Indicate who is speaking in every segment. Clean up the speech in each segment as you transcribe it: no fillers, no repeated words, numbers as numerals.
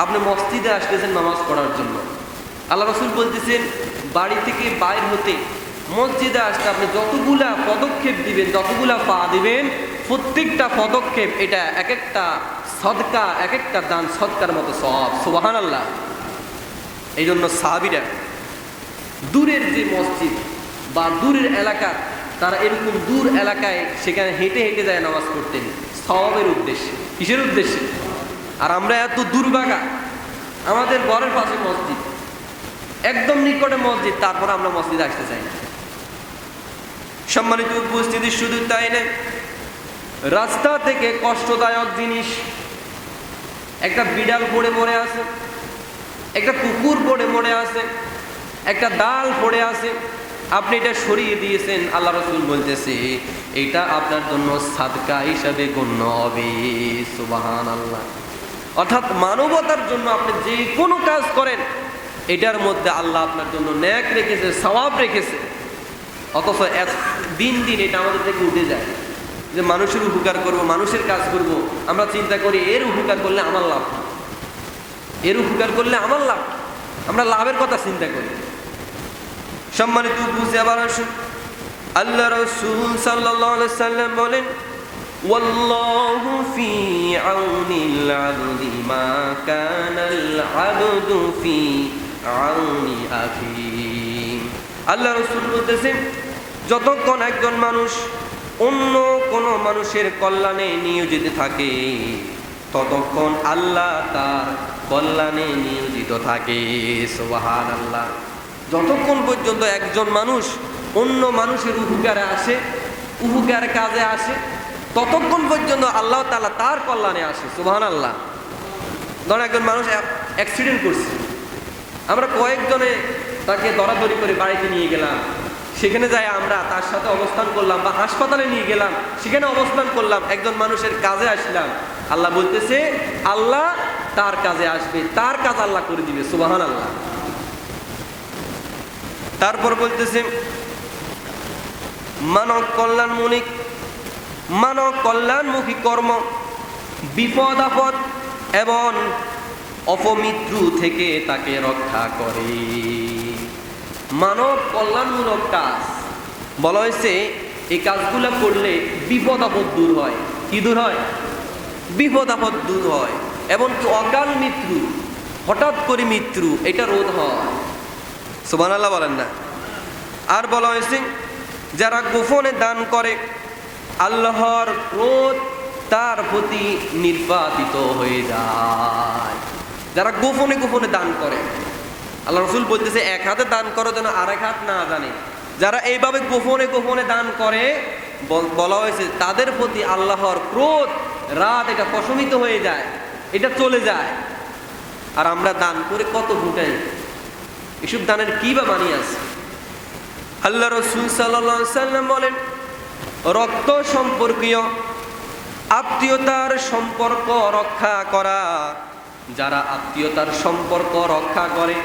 Speaker 1: আপনি মসজিদে আসতেছেন নামাজ পড়ার জন্য, আল্লাহ রাসূল বলতেছেন বাড়ি থেকে বাইর হতে মসজিদে আসতে আপনি যতগুলা পদক্ষেপ দিবেন, যতগুলা পা দিবেন, প্রত্যেকটা পদক্ষেপ এটা এক একটা সদকা, এক একটা দান সদকার মতো সওয়াব। সুবহানাল্লাহ। এই জন্য সাহাবীরা দূরের যে মসজিদ বা দূরের এলাকা, তারা এরকম দূর এলাকায় সেখানে হেঁটে হেঁটে যায় নামাজ পড়তেন সওয়াবের উদ্দেশ্যে। কিসের উদ্দেশ্যে? আর আমরা এত দুর্ভাগা, আমাদের ঘরের পাশে মসজিদ, একদম নিকটে মসজিদ, তারপর আমরা মসজিদে আসতে চাই না। সম্মানিত উপস্থিতি, শুধু তাই না, রাস্তা থেকে কষ্টদায়ক জিনিস, একটা বিড়াল পড়ে মরে আছে, একটা কুকুর পড়ে মরে আছে, একটা ডাল পড়ে আছে, আপনি এটা সরিয়ে দিয়েছেন, আল্লাহ রাসূল বলতেছে এটা আপনার জন্য সাদকা হিসাবে গণ্য হবে। সুবহানাল্লাহ। অর্থাৎ মানবতার জন্য আপনি যে কোনো কাজ করেন এটার মধ্যে আল্লাহ আপনার জন্য নেক রেখেছে, সওয়াব রেখেছে। অথচ দিন দিন এটা আমাদের থেকে উঠে যায় যে মানুষের উপকার করব, মানুষের কাজ করব। আমরা চিন্তা করি এর উপকার করলে আমার লাভ, এর উপকার করলে আমার লাভ, আমরা লাভের কথা চিন্তা করি। সম্মানিত উপস্থিতি, আবার আসুন, আল্লাহ রাসূল সাল্লাল্লাহু আলাইহি সাল্লাম বলেন ওয়াল্লাহু ফি আউনিল আবদি মা কানাল আবদু ফি আউনি আখিহি। আল্লাহ রাসূল বলতেছেন যতক্ষণ একজন মানুষ অন্য কোনো মানুষের কল্যাণে নিয়োজিত থাকে ততক্ষণ আল্লাহ তার কল্যাণে নিয়োজিত থাকে। সুবহানাল্লাহ। যতক্ষণ পর্যন্ত একজন মানুষ অন্য মানুষের উপকারে আসে, উপকার কাজে আসে, ততক্ষণ পর্যন্ত আল্লাহ তাআলা তার কল্যাণে আসে। সুবহানাল্লাহ। ধরেন একজন মানুষ অ্যাক্সিডেন্ট করছে, আমরা কয়েকজনে তাকে দরাদরি করে বাড়িতে নিয়ে গেলাম, সেখানে যাই আমরা তার সাথে অবস্থান করলাম, বা হাসপাতালে নিয়ে গেলাম, সেখানে অবস্থান করলাম, একজন মানুষের কাজে আসলাম, আল্লাহ বলতেছে আল্লাহ তার কাজে আসবে, তার কাজ আল্লাহ করে দিবে। সুবহানাল্লাহ। তারপর বলতেছে মানব কল্যাণমুখী কর্ম বিপদ আপদ এবং অপমৃত্যু থেকে তাকে রক্ষা করে। মানব কল্যাণমূলক কাজ বলা হয়েছে এই কাজগুলো করলে বিপদ আপদ দূর হয়। কি দূর হয়? বিপদ আপদ দূর হয়, এমনকি অকাল মৃত্যু, হঠাৎ করে মৃত্যু, এটা রোধ হয়। সুবহানাল্লাহ বলেন না? আর বলা হয়েছে যারা গোপনে দান করে আল্লাহর ক্রোধ তার প্রতি নির্বাপিত হয়ে যায়। যারা গোপনে গোপনে দান করে, আল্লাহ রাসূল বলতেছে এক হাতে দান করো যেন আরেক হাত না জানে। যারা এইভাবে গোপনে গোপনে দান করে, বলা হয়েছে তাদের প্রতি আল্লাহর ক্রোধ, রাত, এটা প্রশমিত হয়ে যায়, এটা চলে যায়। আর আমরা দান করে কত ফুটাই, এসব দানের কি বা মানি আছে? আল্লাহ রাসূল সাল্লাল্লাহু আলাইহি সাল্লাম বলেন রক্ত সম্পর্কীয় আত্মীয়তার সম্পর্ক রক্ষা করা, যারা আত্মীয়তার সম্পর্ক রক্ষা করে,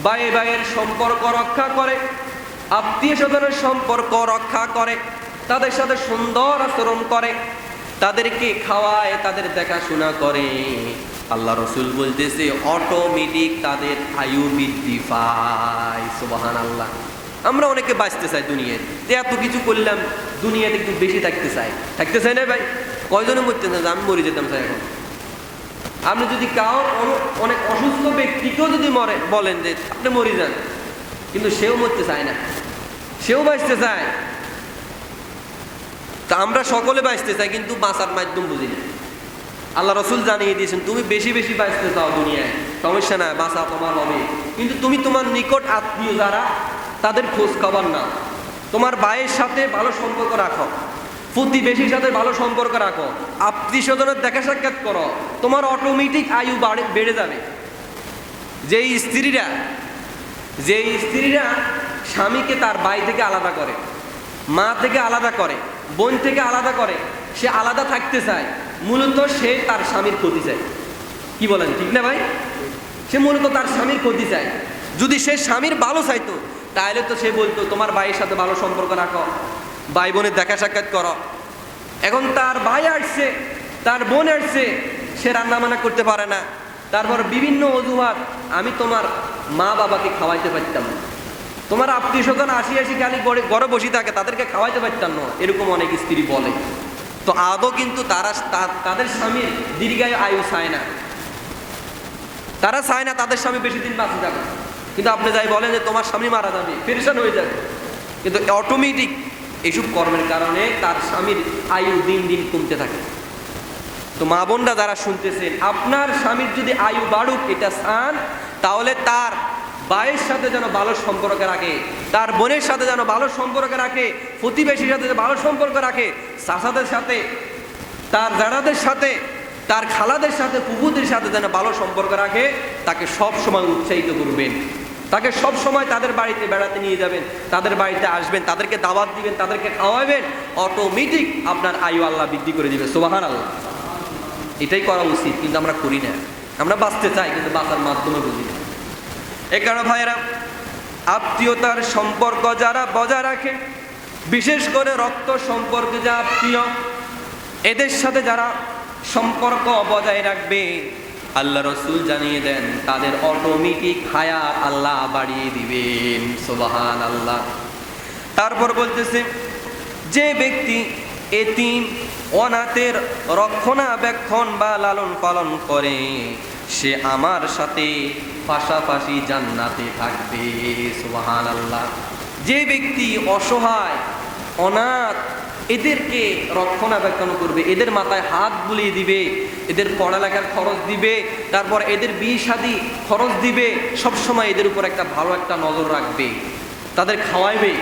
Speaker 1: ভাই ভাইয়ের সম্পর্ক রক্ষা করে, আত্মীয় স্বজনের সম্পর্ক রক্ষা করে, তাদের সাথে সুন্দর আচরণ করে, তাদেরকে খাওয়ায়, তাদের দেখাশোনা করে, আল্লাহ রাসূল বলতেছে অটোমেটিক তাদের আয়ু বৃদ্ধি পায়। সুবহানাল্লাহ। আমরা অনেকে বাঁচতে চাই দুনিয়ায়, এত কিছু করলাম, দুনিয়াতে একটু বেশি থাকতে চাই না ভাই? কয়জনে মরতে চান? আমি মরে যেতাম চাই এখন। আপনি যদি অনেক অসুস্থ ব্যক্তিকেও যদি বলেন যে আপনি মরে যান, কিন্তু সেও মরতে চায় না, সেও বাঁচতে চায়। তা আমরা সকলে বাঁচতে চাই, কিন্তু বাঁচার মাধ্যম বুঝি না। আল্লাহ রাসূল জানিয়ে দিয়েছেন তুমি বেশি বেশি বাঁচতে চাও দুনিয়ায়, সমস্যা নাই, বাঁচা তোমার হবে, কিন্তু তুমি তোমার নিকট আত্মীয় যারা, তাদের খোঁজ খবর নাও, তোমার ভাইয়ের সাথে ভালো সম্পর্ক রাখো, প্রতিবেশীর সাথে ভালো সম্পর্ক রাখো, আত্মীয় স্বজনের দেখা সাক্ষাৎ করো, তোমার অটোমেটিক আয়ু বেড়ে যাবে। যেই স্ত্রীরা স্বামীকে তার ভাই থেকে আলাদা করে, মা থেকে আলাদা করে, বোন থেকে আলাদা করে, সে আলাদা থাকতে চায়, মূলত সে তার স্বামীর ক্ষতি চায়। কি বলেন, ঠিক না ভাই? সে মূলত তার স্বামীর ক্ষতি চায়। যদি সে স্বামীর ভালো চাইতো তাহলে তো সে বলতো তোমার ভাইয়ের সাথে ভালো সম্পর্ক রাখো, ভাই বোনের দেখা সাক্ষাৎ করো। এখন তার ভাই আসছে, তার বোন আসছে, সে রান্না বান্না করতে পারে না, তারপর বিভিন্ন অজুহাত, আমি তোমার মা বাবাকে খাওয়াইতে পারতাম না, তোমার আত্মীয় স্বজন আসি খালি ঘরে বসে থাকে, তাদেরকে খাওয়াইতে পারতাম না, এরকম অনেক স্ত্রী বলে। তো আদৌ কিন্তু তারা তাদের স্বামীর দীর্ঘায়ু আয়ু চায় না, তারা চায় না তাদের স্বামী বেশি দিন বাঁচে যাবে। কিন্তু আপনি যাই বলেন যে তোমার স্বামী মারা যাবে, পেরেশান হয়ে যাবে, কিন্তু অটোমেটিক এইসব কর্মের কারণে তার স্বামীর আয়ু দিন দিন কমতে থাকে। তো মা বোনরা যারা শুনতেছেন, আপনার স্বামীর যদি আয়ু বাড়ুক এটা চান, তাহলে তার ভাইয়ের সাথে যেন ভালো সম্পর্ক রাখে, তার বোনের সাথে যেন ভালো সম্পর্ক রাখে, প্রতিবেশীর সাথে ভালো সম্পর্ক রাখে, চাচাদের সাথে, তার জাড়াদের সাথে, তার খালাদের সাথে, ফুফুদের সাথে যেন ভালো সম্পর্ক রাখে, তাকে সব সময় উৎসাহিত করবেন, তাকে সব সময় তাদের বাড়িতে বেড়াতে নিয়ে যাবেন, তাদের বাড়িতে আসবেন, তাদেরকে দাওয়াত দিবেন, তাদেরকে খাওয়াবেন, অটোমেটিক আপনার আয়ু আল্লাহ বৃদ্ধি করে দিবে। সুবহানাল্লাহ। এটাই করা উচিত, কিন্তু আমরা করি না। আমরা বাঁচতে চাই কিন্তু বাঁচার মাধ্যমে বুঝি না। এ কারণে ভাইয়েরা, আত্মীয়তার সম্পর্ক যারা বজায় রাখে, বিশেষ করে রক্ত সম্পর্ক যা আত্মীয়, এদের সাথে যারা সম্পর্ক বজায় রাখবে, আল্লাহ রসুল জানিয়ে দেন তাদের অটোমেটিক হায়াত আল্লাহ বাড়িয়ে দিবেন। সুবহানাল্লাহ। তারপর বলতেছে, যে ব্যক্তি এতিম অনাথের রক্ষণাবেক্ষণ বা লালন পালন করে, সে আমার সাথে পাশাপাশি জান্নাতে থাকবে। সুবহানাল্লাহ। যে ব্যক্তি অসহায় অনাথ এদেরকে রক্ষণাবেক্ষণ করবে, এদের মাথায় হাত বুলিয়ে দিবে, এদের পড়ালেখার খরচ দিবে, তারপর এদের বিয়ে শাদী খরচ দিবে, সবসময় এদের উপর একটা ভালো একটা নজর রাখবে, তাদের খাওয়াইবে,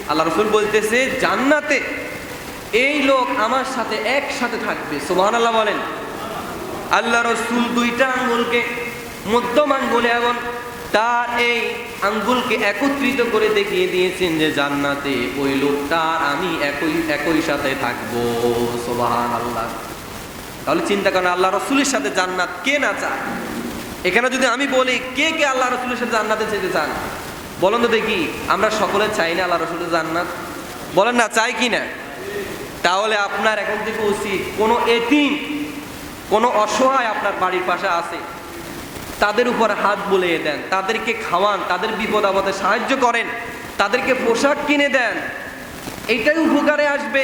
Speaker 1: আল্লাহ রসুল বলতেছে জান্নাতে এই লোক আমার সাথে একসাথে থাকবে। সুবহানাল্লাহ বলেন। আল্লাহ রসুল দুইটা আঙ্গুলকে, মধ্যম আঙ্গুল এবং তার এই আঙ্গুলকে একত্রিত করে দেখিয়ে দিয়েছেন যে জান্নাতে ওই লোকটার আমি একই সাথে থাকবো। সুবহানাল্লাহ। তাহলে চিন্তা করেন, আল্লাহ রসুলের সাথে জান্নাত কে না চায়? এখানে যদি আমি বলি কে কে আল্লাহ রসুলের সাথে জান্নাতে যেতে চান, বলেন তো দেখি। আমরা সকলে চাই না আল্লাহ রসুলের জান্নাত? বলেন না, চাই কি না? তাহলে আপনার এখন থেকে উচিত, কোনো এতিম, কোনো অসহায় আপনার বাড়ির পাশে আছে, তাদের উপর হাত বুলিয়ে দেন, তাদেরকে খাওয়ান, তাদের বিপদ আপদে সাহায্য করেন, তাদেরকে পোশাক কিনে দেন, এইটাই উপকারে আসবে।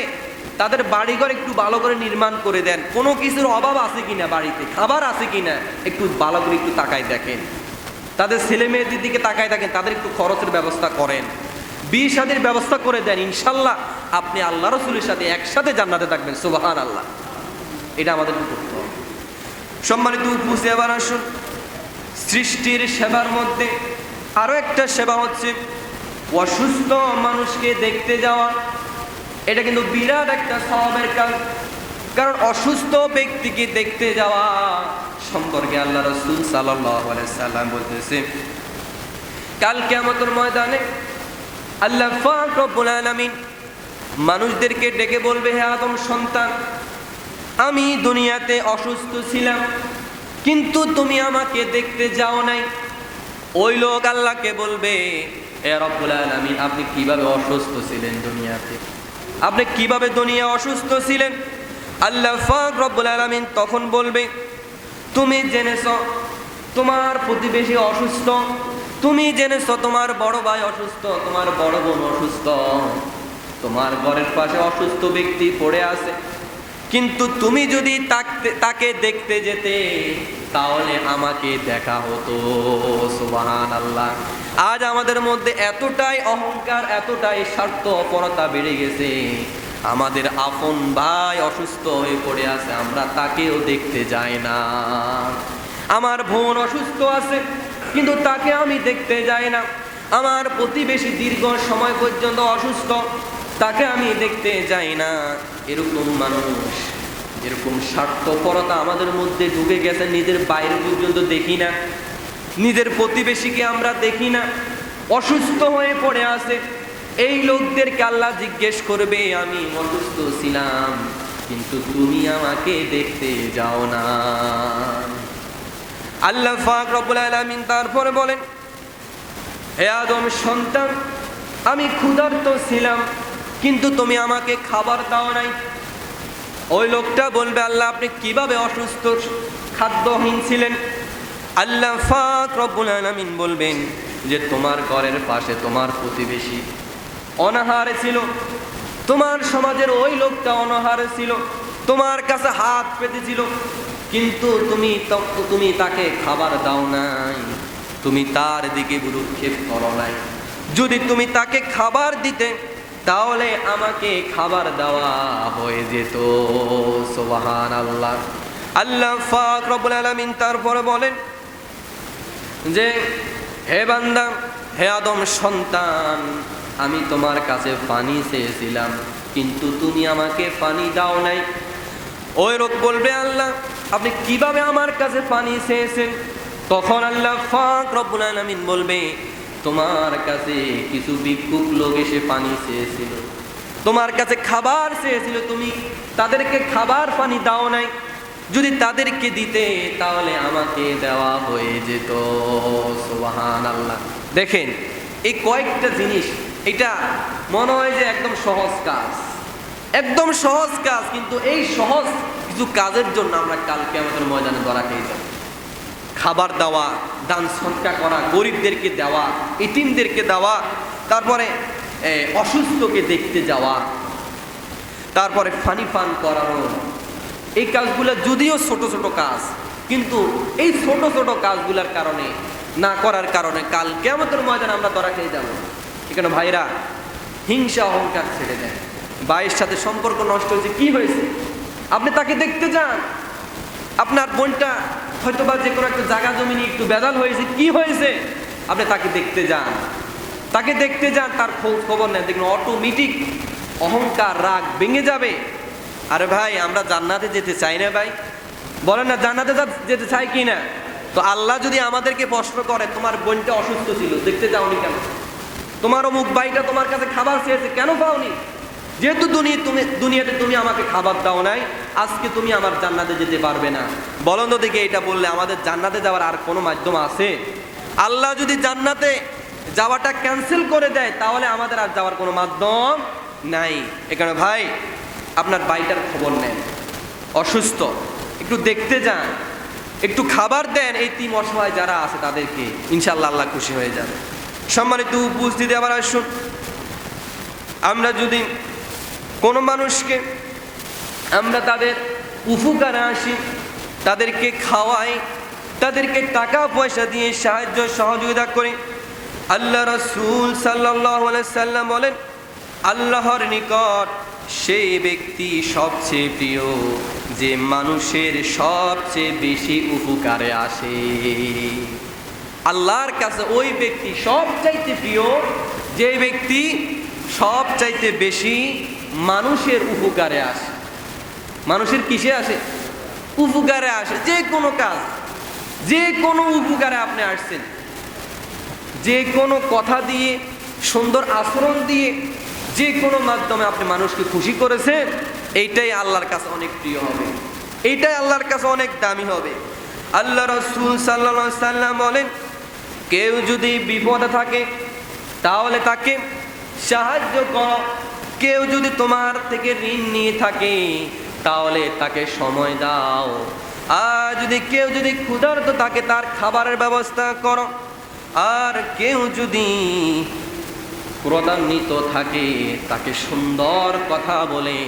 Speaker 1: তাদের বাড়িঘর একটু ভালো করে নির্মাণ করে দেন, কোনো কিছুর অভাব আছে কিনা, বাড়িতে খাবার আছে কিনা একটু ভালো করে একটু তাকায় দেখেন, তাদের ছেলে মেয়েদের দিকে তাকায় দেখেন, তাদের একটু খরচের ব্যবস্থা করেন, বিয়ে শাদীর ব্যবস্থা করে দেন। ইনশাল্লাহ আপনি আল্লাহ রসুলের সাথে একসাথে জান্নাতে থাকবেন। সুবহানাল্লাহ। এটা আমাদের করতে হবে। সম্মানিত উপস্থিতি, এবার আসুন, সৃষ্টির সেবার মধ্যে আরো একটা সেবা হচ্ছে অসুস্থ মানুষকে দেখতে যাওয়া। এটা কিন্তু বিরাট একটা সওয়াবের কাজ, কারণ অসুস্থ ব্যক্তিকে দেখতে যাওয়া সম্পর্কে আল্লাহ রাসূল সাল্লাল্লাহু আলাইহি সাল্লাম বলতেছে, কাল কিয়ামতের ময়দানে আল্লাহ পাক রব্বুল আলামিন মানুষদেরকে ডেকে বলবে, হে আদম সন্তান, আমি দুনিয়াতে অসুস্থ ছিলাম কিন্তু তুমি আমাকে দেখতে যাও নাই। ওই লোক আল্লাহকে বলবে, হে রব্বুল আলামিন, আপনি কিভাবে অসুস্থ ছিলেন দুনিয়াতে? আপনি কিভাবে দুনিয়া অসুস্থ ছিলেন? আল্লাহ পাক রব্বুল আলামিন তখন বলবে, তুমি জেনেছো তোমার প্রতিবেশী অসুস্থ, তুমি জেনেছো তোমার বড় ভাই অসুস্থ, তোমার বড় বোন অসুস্থ, তোমার ঘরের পাশে অসুস্থ ব্যক্তি পড়ে আছে, কিন্তু তুমি যদি তাকে দেখতে যেতে তাহলে আমাকে দেখা হতো। সুবহানাল্লাহ। আজ আমাদের মধ্যে এতটাই অহংকার, এতটাই স্বার্থপরতা বেড়ে গেছে, আমাদের আপন ভাই অসুস্থ হয়ে পড়ে আছে, আমরা তাকেও দেখতে যাই না। আমার বোন অসুস্থ আছে কিন্তু তাকে আমি দেখতে যাই না। আমার প্রতিবেশী দীর্ঘ সময় পর্যন্ত অসুস্থ, তাকে আমি দেখতে যাই না। এরকম মানুষ, এরকম স্বার্থপরতা আমাদের মধ্যে ঢুকে গেছে, নিজের বাইরে পর্যন্ত দেখি না, নিজের প্রতিবেশীকে আমরা দেখি না, অসুস্থ হয়ে পড়ে আছে। এই লোকদেরকে আল্লাহ জিজ্ঞেস করবে, আমি অসুস্থ ছিলাম কিন্তু তুমি আমাকে দেখতে যাও না। আল্লাহ পাক রব্বুল আলামিন তারপরে বলেন, হে আদম সন্তান, আমি ক্ষুধার্ত ছিলাম কিন্তু তুমি আমাকে খাবার দাও নাই। ওই লোকটা বলবে, আল্লাহ আপনি কিভাবে অসুস্থ খাদ্যহীন ছিলেন? আল্লাহ পাক রব্বুল আলামিন বলবেন যে তোমার ঘরের পাশে তোমার প্রতিবেশী অনাহারে ছিল, তোমার সমাজের ওই লোকটা অনাহারে ছিল, তোমার কাছে হাত পেতেছিল, কিন্তু তুমি তাকে খাবার দাও নাই, তুমি তার দিকে ভ্রুক্ষেপ করো নাই। যদি তুমি তাকে খাবার দিতে তাহলে আমাকে খাবার দেওয়া হয়ে যেত। সুবহানাল্লাহ। আল্লাহ পাক রব্বুল আলামিন তারপরে বলেন যে হে বান্দা, হে আদম সন্তান, আমি তোমার কাছে পানি চেয়েছিলাম কিন্তু তুমি আমাকে পানি দাও নাই। ওই লোক বলবে আল্লাহ আপনি কিভাবে আমার কাছে পানি চেয়েছেন? তখন আল্লাহ পাক রব্বুল আলামিন বলবে তোমার কাছে কিছু ভিক্ষুক লোক এসে পানি চেয়েছিল, তোমার কাছে খাবার চেয়েছিল, তুমি তাদেরকে খাবার পানি দাও নাই। যদি তাদেরকে দিতে তাহলে আমাকে দেওয়া হয়ে যেত। সুবহানাল্লাহ। দেখেন এই কয়েকটা জিনিস, এটা মনে হয় যে একদম সহজ কাজ, একদম সহজ কাজ, কিন্তু এই সহজ কিছু কাজের জন্য আমরা কাল কিয়ামতের ময়দানে ধরা খেয়ে যাব। খাবার দেওয়া, দান সদকা করা, গরিবদেরকে দেওয়া, এতিমদেরকে দেওয়া, তারপরে অসুস্থকে দেখতে যাওয়া, তারপরে পানি পান করানো, এই কাজগুলো যদিও ছোট ছোট কাজ, কিন্তু এই ছোট ছোট কাজগুলোর কারণে, না করার কারণে কাল কিয়ামতের ময়দানে আমরা ধরা খেয়ে যাব। এখানে ভাইরা হিংসা অহংকার ছেড়ে দেয়। ভাইয়ের সাথে সম্পর্ক নষ্ট হয়েছে, কি হয়েছে? আপনি তাকে দেখতে যান, আপনার বোনটা হয়তো বা যে কোনো একটা জায়গা জমি নিয়ে একটু বেদাল হয়েছে, কি হয়েছে? আপনি তাকে দেখতে যান, তাকে দেখতে যান, তার খোঁজ খবর নেন, দেখুন অটোমেটিক অহংকার রাগ ভেঙে যাবে। আরে ভাই আমরা জান্নাতে যেতে চাই না ভাই? বলেন না জান্নাতে যেতে চাই কি না? তো আল্লাহ যদি আমাদেরকে প্রশ্ন করে তোমার বোনটা অসুস্থ ছিল, দেখতে যাওনি কেন? তোমার অমুক ভাইটা তোমার কাছে খাবার চেয়েছে, কেন পাওনি? যেহেতু দুনিয়াতে তুমি আমাকে খাবার দাও নাই, আজকে তুমি আমার জান্নাতে যেতে পারবে না। বলেন তো দেখি, এটা বললে আমাদের জান্নাতে যাওয়ার আর কোনো মাধ্যম আছে? আল্লাহ যদি জান্নাতে যাওয়াটা ক্যান্সেল করে দেয় তাহলে আমাদের আর যাওয়ার কোনো মাধ্যম নাই। এখানে ভাই আপনার ভাইটার খবর নেন, অসুস্থ, একটু দেখতে যান, একটু খাবার দেন, এই তিন অসহায় যারা আছে তাদেরকে, ইনশাআল্লাহ আল্লাহ খুশি হয়ে যাবে। সম্মানিত উপস্থিতি, আবার আসুন, আমরা যদি কোনো মানুষকে আমরা তাদের উপকারে আসি, তাদেরকে খাওয়াই, তাদেরকে টাকা পয়সা দিয়ে সাহায্য সহযোগিতা করি, আল্লাহ রাসূল সাল্লাল্লাহু আলাইহি সাল্লাম বলেন আল্লাহর নিকট সেই ব্যক্তি সবচেয়ে প্রিয় যে মানুষের সবচেয়ে বেশি উপকারে আসে। আল্লাহর কাছে ওই ব্যক্তি সবচাইতে প্রিয় যে ব্যক্তি সবচাইতে বেশি মানুষের উপকারে আসে। মানুষের কিসে আসে? উপকারে আসে। যে কোনো কাজ, যে কোনো উপকারে আপনি আসছেন, যে কোনো কথা দিয়ে, সুন্দর আচরণ দিয়ে, যে কোনো মাধ্যমে আপনি মানুষকে খুশি করেছেন, এইটাই আল্লাহর কাছে অনেক প্রিয় হবে, এইটাই আল্লাহর কাছে অনেক দামি হবে। আল্লাহ রাসূল সাল্লাল্লাহু আলাইহি সাল্লাম বলেন কেউ যদি বিপদে থাকে তাহলে তাকে সাহায্য করো, কেউ যদি তোমার থেকে ঋণ নিয়ে থাকে তাহলে তাকে সময় দাও, আর কেউ যদি ক্ষুধার্ত থাকে তার খাবারের ব্যবস্থা করো, আর কেউ যদি ক্রোধান্বিত থাকে তাকে সুন্দর কথা বলে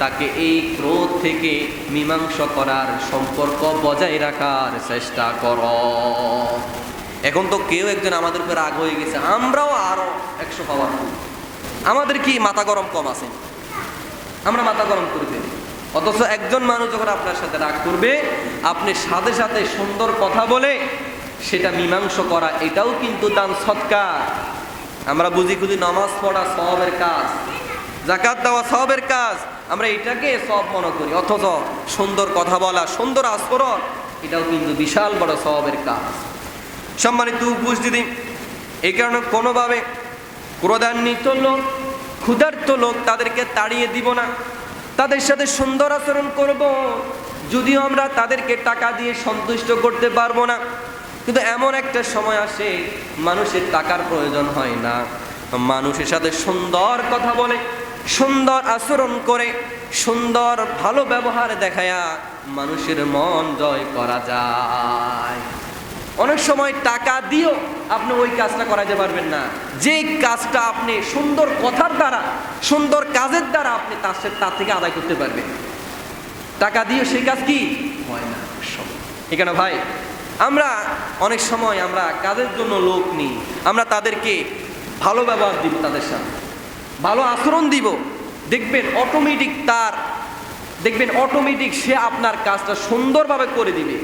Speaker 1: তাকে এই ক্রোধ থেকে মীমাংসা করার, সম্পর্ক বজায় রাখার চেষ্টা করো। এখন তো কেউ একজন আমাদের উপর রাগ হয়ে গেছে, আমরাও আরো 100 পাওয়ার, আমাদের কি মাথা গরম কম আছে? আমরা মাথা গরম করে ফেলি। অথচ একজন মানুষ যখন আপনার সাথে রাগ করবে, আপনি সাথে সাথে সুন্দর কথা বলে সেটা মীমাংসা করা, এটাও কিন্তু দান সদকা। আমরা বুঝি খুঁজি নামাজ পড়া সওয়াবের কাজ, যাকাত দেওয়া সওয়াবের কাজ, আমরা এটাকে সওয়াব মনে করি, অথচ সুন্দর কথা বলা, সুন্দর আচরণ, এটাও কিন্তু বিশাল বড় সওয়াবের কাজ। সম্মানিত উপস্থিতি, এই কারণে কোনোভাবে ক্রোধান্বিত লোক, ক্ষুধার্ত লোক তাদেরকে তাড়িয়ে দিব না, তাদের সাথে সুন্দর আচরণ করব। যদিও আমরা তাদেরকে টাকা দিয়ে সন্তুষ্ট করতে পারবো না, কিন্তু এমন একটা সময় আসে মানুষের টাকার প্রয়োজন হয় না, মানুষের সাথে সুন্দর কথা বলে, সুন্দর আচরণ করে, সুন্দর ভালো ব্যবহার দেখায়া মানুষের মন জয় করা যায়। অনেক সময় টাকা দিয়েও আপনি ওই কাজটা করাইতে পারবেন না, যে কাজটা আপনি সুন্দর কথার দ্বারা, সুন্দর কাজের দ্বারা আপনি তার থেকে আদায় করতে পারবেন। টাকা দিয়ে সেই কাজ কি হয় না। এখানে ভাই আমরা অনেক সময় আমরা কাজের জন্য লোক নিই, আমরা তাদেরকে ভালো ব্যবহার দিব, তাদের সাথে ভালো আচরণ দিব, দেখবেন অটোমেটিক সে আপনার কাজটা সুন্দরভাবে করে দিবে।